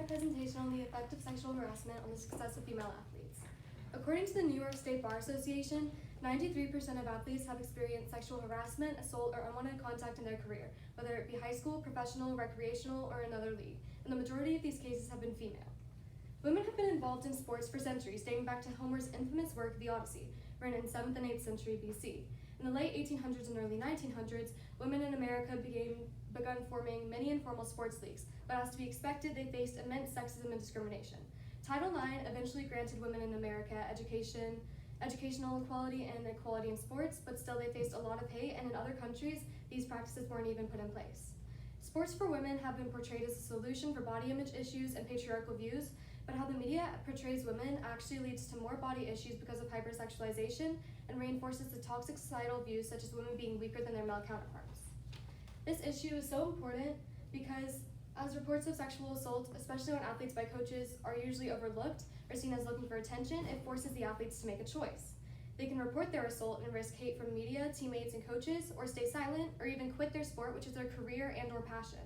presentation on the effect of sexual harassment on the success of female athletes. According to the New York State Bar Association, 93% of athletes have experienced sexual harassment, assault, or unwanted contact in their career, whether it be high school, professional, recreational, or another league, and the majority of these cases have been female. Women have been involved in sports for centuries, dating back to Homer's infamous work, The Odyssey, written in 7th and 8th century BC. In the late 1800s and early 1900s, women in America begun forming many informal sports leagues, but as to be expected, they faced immense sexism and discrimination. Title IX eventually granted women in America educational equality and equality in sports, but still they faced a lot of hate, and in other countries, these practices weren't even put in place. Sports for women have been portrayed as a solution for body image issues and patriarchal views, but how the media portrays women actually leads to more body issues because of hypersexualization and reinforces the toxic societal views such as women being weaker than their male counterparts. This issue is so important because as reports of sexual assault, especially when athletes by coaches are usually overlooked or seen as looking for attention, it forces the athletes to make a choice. They can report their assault and risk hate from media, teammates, and coaches, or stay silent, or even quit their sport, which is their career and or passion.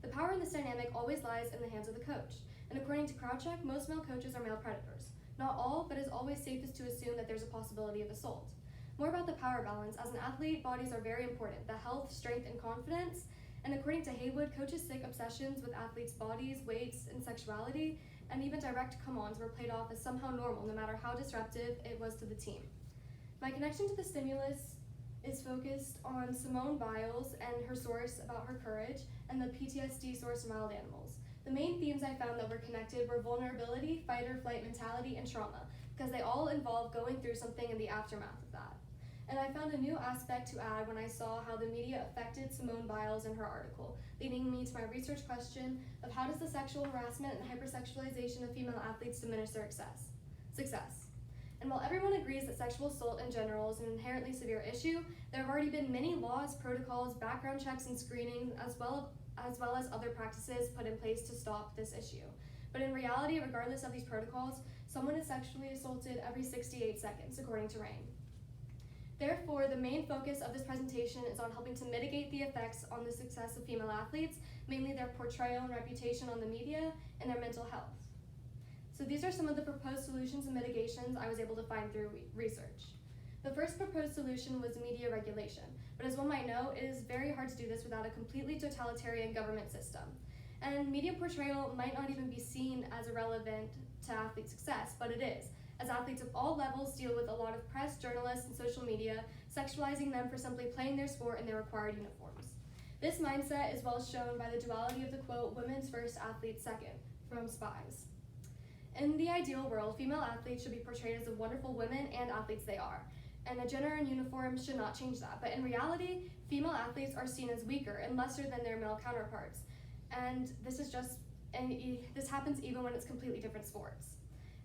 The power in this dynamic always lies in the hands of the coach, and according to CrowdCheck, most male coaches are male predators. Not all, but it's always safest to assume that there's a possibility of assault. More about the power balance. As an athlete, bodies are very important, the health, strength, and confidence. And according to Haywood, coaches' sick obsessions with athletes' bodies, weights, and sexuality, and even direct come-ons were played off as somehow normal, no matter how disruptive it was to the team. My connection to the stimulus is focused on Simone Biles and her source about her courage, and the PTSD source from wild animals. The main themes I found that were connected were vulnerability, fight or flight mentality, and trauma, because they all involve going through something in the aftermath of that. And I found a new aspect to add when I saw how the media affected Simone Biles in her article, leading me to my research question of how does the sexual harassment and hypersexualization of female athletes diminish their success? And while everyone agrees that sexual assault in general is an inherently severe issue, there have already been many laws, protocols, background checks, and screening, as well as other practices put in place to stop this issue. But in reality, regardless of these protocols, someone is sexually assaulted every 68 seconds, according to RAINN. Therefore, the main focus of this presentation is on helping to mitigate the effects on the success of female athletes, mainly their portrayal and reputation on the media, and their mental health. So these are some of the proposed solutions and mitigations I was able to find through research. The first proposed solution was media regulation, but as one might know, it is very hard to do this without a completely totalitarian government system. And media portrayal might not even be seen as irrelevant to athlete success, but it is, as athletes of all levels deal with a lot of press, journalists, and social media, sexualizing them for simply playing their sport in their required uniforms. This mindset is well shown by the duality of the quote, "women's first, athletes second," from Spies. In the ideal world, female athletes should be portrayed as the wonderful women and athletes they are, and a gender and uniform should not change that. But in reality, female athletes are seen as weaker and lesser than their male counterparts, and this happens even when it's completely different sports.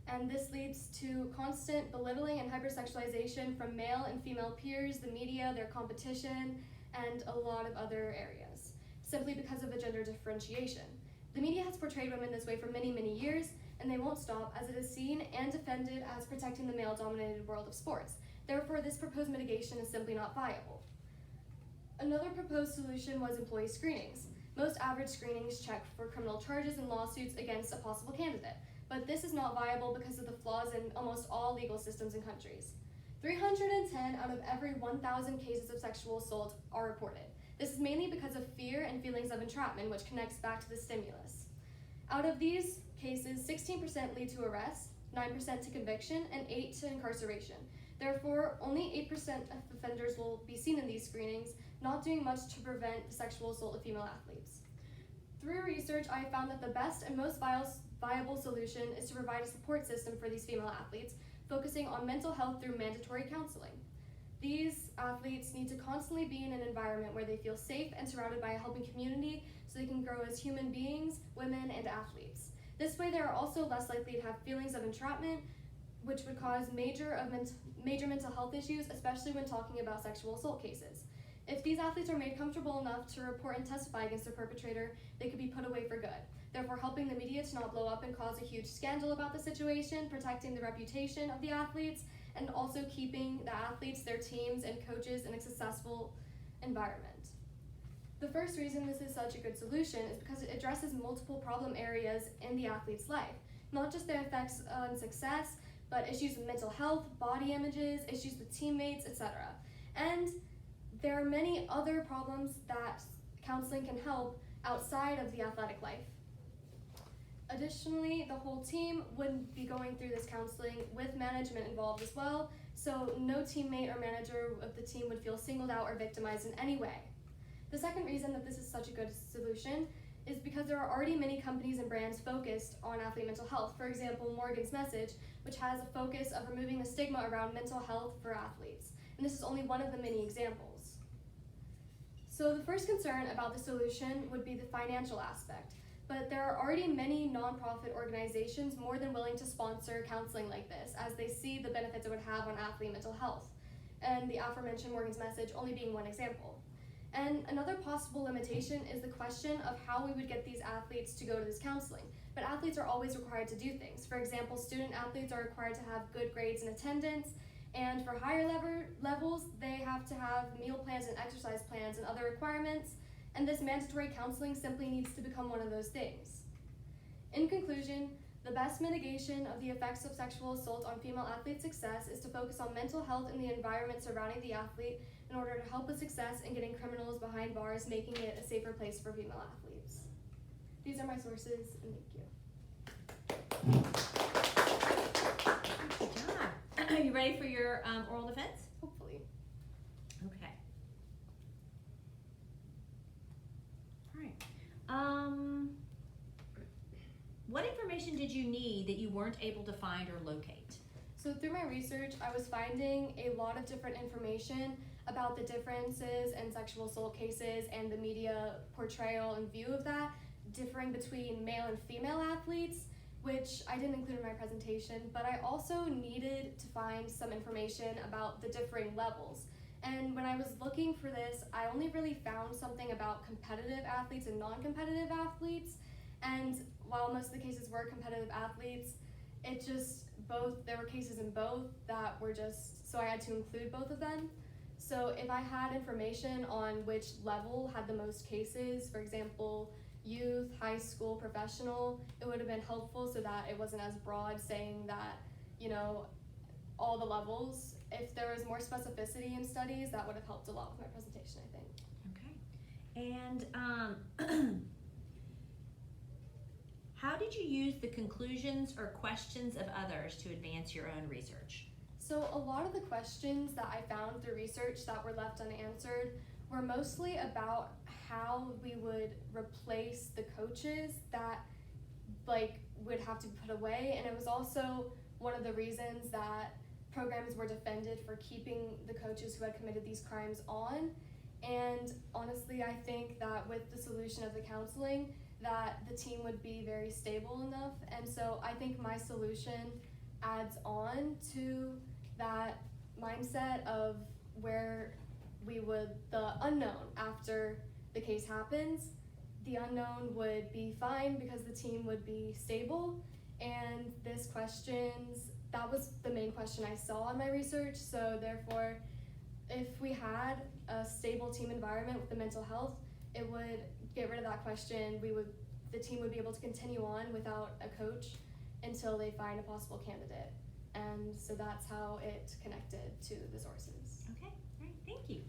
And this leads to constant belittling and hypersexualization from male and female peers, the media, their competition, and a lot of other areas, simply because of the gender differentiation. The media has portrayed women this way for many, many years, and they won't stop, as it is seen and defended as protecting the male-dominated world of sports. Therefore, this proposed mitigation is simply not viable. Another proposed solution was employee screenings. Most average screenings check for criminal charges and lawsuits against a possible candidate, but this is not viable because of the flaws in almost all legal systems and countries. 310 out of every 1,000 cases of sexual assault are reported. This is mainly because of fear and feelings of entrapment, which connects back to the stimulus. Out of these cases, 16% lead to arrest, 9% to conviction, and 8% to incarceration. Therefore, only 8% of offenders will be seen in these screenings, not doing much to prevent the sexual assault of female athletes. Through research, I found that the best and most viable solution is to provide a support system for these female athletes, focusing on mental health through mandatory counseling. These athletes need to constantly be in an environment where they feel safe and surrounded by a helping community so they can grow as human beings, women, and athletes. This way, they are also less likely to have feelings of entrapment, which would cause major mental health issues, especially when talking about sexual assault cases. If these athletes are made comfortable enough to report and testify against their perpetrator, they could be put away for good, therefore helping the media to not blow up and cause a huge scandal about the situation, protecting the reputation of the athletes, and also keeping the athletes, their teams, and coaches in a successful environment. The first reason this is such a good solution is because it addresses multiple problem areas in the athlete's life, not just their effects on success, but issues with mental health, body images, issues with teammates, etc. And there are many other problems that counseling can help outside of the athletic life. Additionally, the whole team would be going through this counseling with management involved as well, so no teammate or manager of the team would feel singled out or victimized in any way. The second reason that this is such a good solution is because there are already many companies and brands focused on athlete mental health. For example, Morgan's Message, which has a focus of removing the stigma around mental health for athletes. And this is only one of the many examples. So the first concern about the solution would be the financial aspect. But there are already many nonprofit organizations more than willing to sponsor counseling like this, as they see the benefits it would have on athlete mental health. And the aforementioned Morgan's Message only being one example. And another possible limitation is the question of how we would get these athletes to go to this counseling. But athletes are always required to do things. For example, student athletes are required to have good grades and attendance, and for higher levels, they have to have meal plans and exercise plans and other requirements, and this mandatory counseling simply needs to become one of those things. In conclusion, the best mitigation of the effects of sexual assault on female athlete success is to focus on mental health and the environment surrounding the athlete in order to help with success in getting criminals behind bars, making it a safer place for female athletes. These are my sources, and thank you. Good job. Are you ready for your oral defense? Hopefully. Okay. All right. What information did you need that you weren't able to find or locate? So through my research, I was finding a lot of different information about the differences in sexual assault cases and the media portrayal and view of that, differing between male and female athletes, which I didn't include in my presentation, but I also needed to find some information about the differing levels. And when I was looking for this, I only really found something about competitive athletes and non-competitive athletes. And while most of the cases were competitive athletes, there were cases in both that were so I had to include both of them. So if I had information on which level had the most cases, for example, youth, high school, professional, it would have been helpful so that it wasn't as broad saying that, all the levels. If there was more specificity in studies, that would have helped a lot with my presentation, I think. Okay. And how did you use the conclusions or questions of others to advance your own research? So a lot of the questions that I found through research that were left unanswered were mostly about how we would replace the coaches that would have to be put away, and it was also one of the reasons that programs were defended for keeping the coaches who had committed these crimes on. And honestly, I think that with the solution of the counseling, that the team would be very stable enough, and so I think my solution adds on to that mindset of where the unknown after the case happens, the unknown would be fine because the team would be stable, and that was the main question I saw in my research, so therefore, if we had a stable team environment with the mental health, it would get rid of that question. The team would be able to continue on without a coach until they find a possible candidate. And so that's how it connected to the sources. Okay, all right, thank you.